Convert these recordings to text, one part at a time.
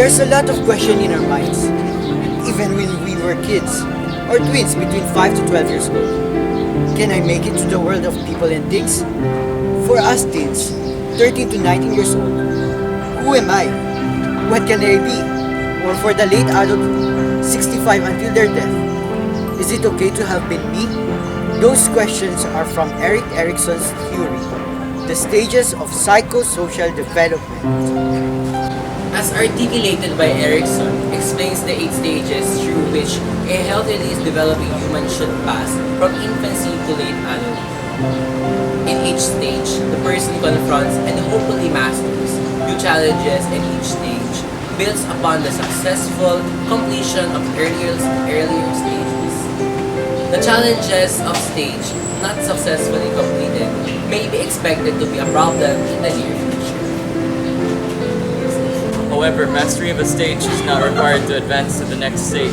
There's a lot of question in our minds, even when we were kids, or twins between 5 to 12 years old. Can I make it to the world of people and things? For us teens, 13 to 19 years old, who am I? What can I be? Or for the late adult, 65 until their death, is it okay to have been me? Those questions are from Erik Erikson's theory, the stages of psychosocial development. As articulated by Erikson, explains the 8 stages through which a healthily developing human should pass from infancy to late adulthood. In each stage, the person confronts and hopefully masters new challenges, and each stage builds upon the successful completion of earlier stages. The challenges of stage not successfully completed may be expected to be a problem in the near future. However, mastery of a stage is not required to advance to the next stage.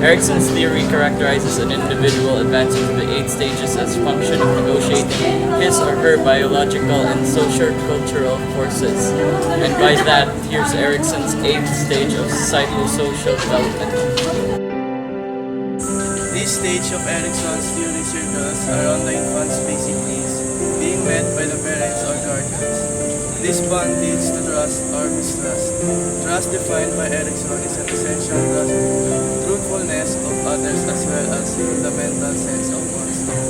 Erikson's theory characterizes an individual advancing to the 8 stages as a function of negotiating his or her biological and socio-cultural forces. And by that, here's Erikson's 8th stage of psychosocial development. This stage of Erikson's theory circles around the infant's basic needs being met by the parents or guardians. This bond leads to trust or mistrust. Trust defined by Erikson is an essential truthfulness of others as well as a fundamental sense of oneself.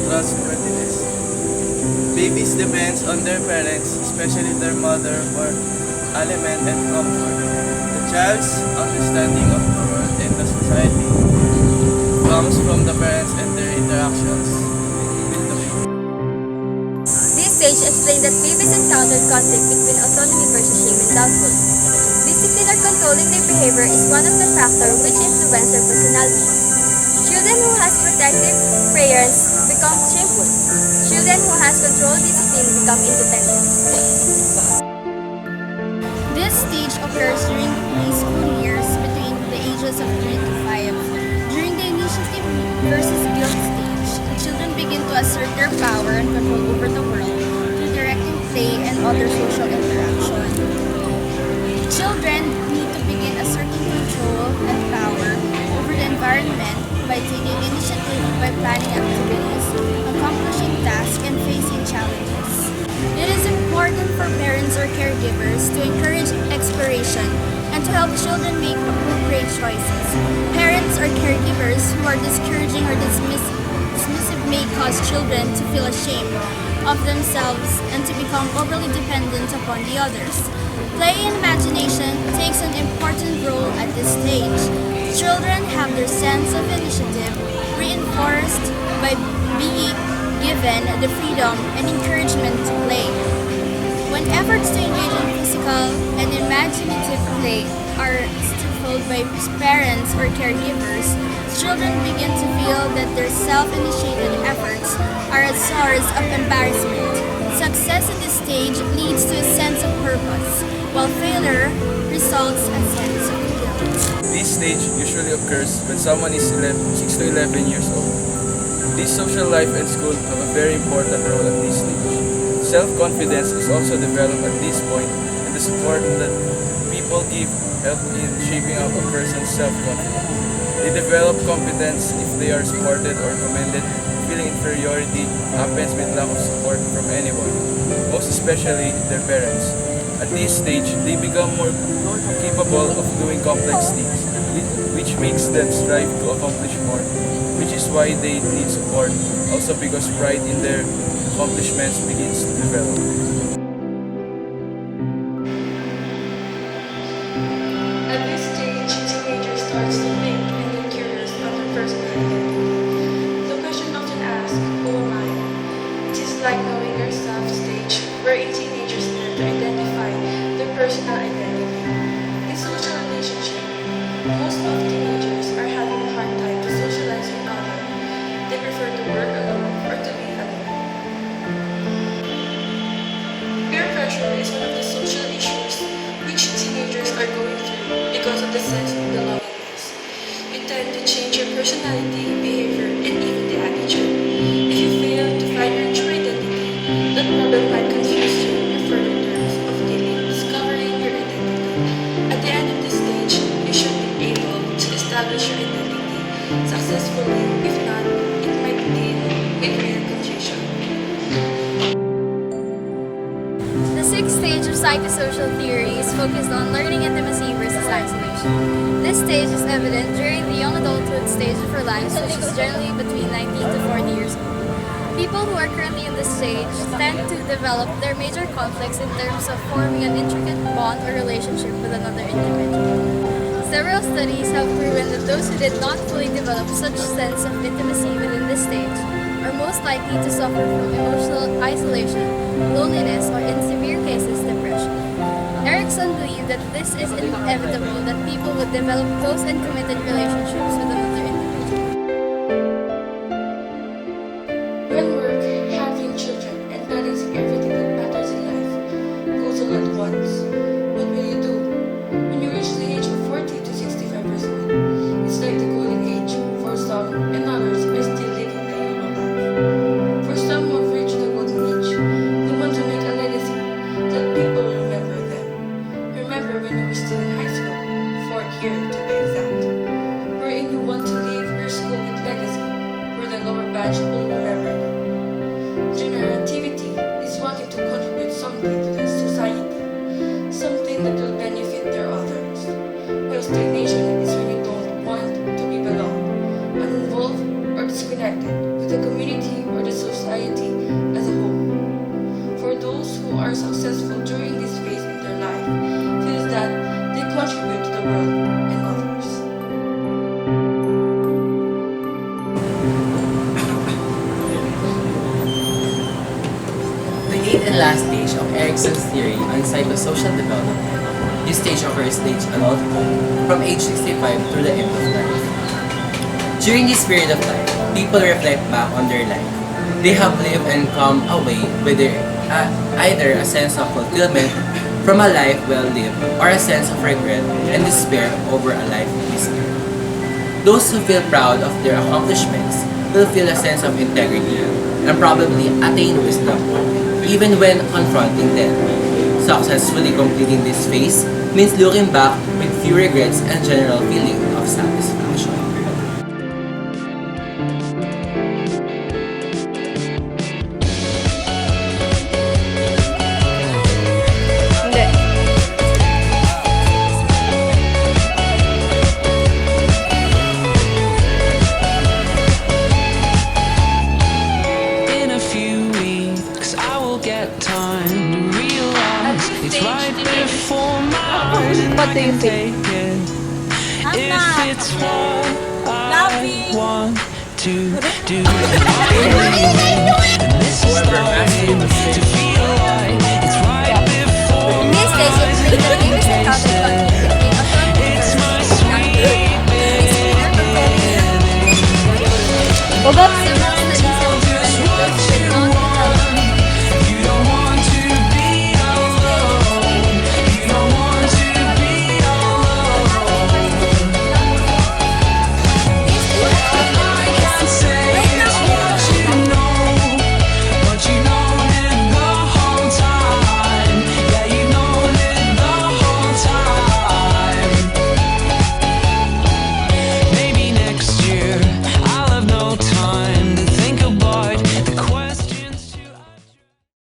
Trustworthiness. Babies depend on their parents, especially their mother, for aliment and comfort. The child's understanding of the world and the society comes from the parents and their interactions with the people. This stage explains that babies encounter conflict between autonomy versus shame and doubtful. Discipline or controlling their behavior is one of the factors which influence their personality. Children who has protective parents become shameful. Children who has controlled discipline become independent. This stage occurs during the preschool years between the ages of 3 to 5. During the initiative versus guilt stage, the children begin to assert their power and control over the world through directing play and other social interaction. Children need to begin asserting control and power over the environment by taking initiative by planning activities, accomplishing tasks, and facing challenges. It is important for parents or caregivers to encourage exploration and to help children make appropriate choices. Parents or caregivers who are discouraging or dismissive may cause children to feel ashamed of themselves and to become overly dependent upon the others. Play and imagination takes an important role at this stage. Children have their sense of initiative reinforced by being given the freedom and encouragement to play. When efforts to engage in physical and imaginative play are stifled by parents or caregivers, children begin to feel that their self-initiated efforts are a source of embarrassment. Success at this stage leads to a sense of purpose, while failure results in a sense of guilt. This stage usually occurs when someone is 6 to 11 years old. This social life and school have a very important role at this stage. Self-confidence is also developed at this point, and the support that people give help in shaping up a person's self-confidence. They develop competence if they are supported or commended. Feeling inferiority happens with lack of support from anyone, most especially their parents. At this stage, they become more capable of doing complex things, which makes them strive to accomplish more, which is why they need support, also because pride in their accomplishments begins to develop. At this stage, teenager starts to think and get curious about their personal identity. The question often asked, who am I? It is like knowing yourself stage where teenagers learn to identify their personal identity. In social relationship, most of teenagers are having a hard time to socialize with others. They prefer to work alone or to be alone. Peer pressure is one of the social issues which teenagers are going through because of the sense of belongingness. You tend to change your personality, behavior, and even the attitude. If you fail to find your true identity, that problem might confuse you in further terms of discovering your identity. At the end of this establish your identity successfully. If not, it might lead with greater confusion. The sixth stage of psychosocial theory is focused on learning intimacy versus isolation. This stage is evident during the young adulthood stage of our lives, which is generally between 19 to 40 years old. People who are currently in this stage tend to develop their major conflicts in terms of forming an intricate bond or relationship with another individual. Several studies have proven that those who did not fully develop such sense of intimacy within this stage are most likely to suffer from emotional isolation, loneliness, or in severe cases, depression. Erickson believed that this is inevitable that people would develop close and committed relationships with another individual. When work, having children, and balancing everything that matters in life goes all at once, what will you do? When you reach the age of 40 to 65 years old, it's like the golden age for some, and others are still living the human life. For some who have reached the golden age, they want to make a legacy that people will remember them. Remember when you were still in high school, fourth year to be exact, wherein you want to leave your school with legacy, where the lower batch will remember you. Generativity is wanting to contribute something to the society, something that will benefit their others. While stagnation is when you don't want to be belong, uninvolved or disconnected with the community or the society as a whole. For those who are successful during this phase in their life, feels that they contribute to the world and others. The eighth and last stage of Erickson's theory on psychosocial development. This stage occurs stage adulthood, from age 65 through the end of life. During this period of time, people reflect back on their life. They have lived and come away with either a sense of fulfillment from a life well lived or a sense of regret and despair over a life missed. Those who feel proud of their accomplishments will feel a sense of integrity and probably attain wisdom, even when confronting them. Successfully completing this phase means looking back with few regrets and general feeling of satisfaction. In a few weeks, I will get time to realize it's right before my eyes, and What I do you can think? take it if it's what I want to do. And this is starting to feel like it's right before In this stage, it brings the famous encounter conflict between autonomy it's versus my personality. sweet This is controlling.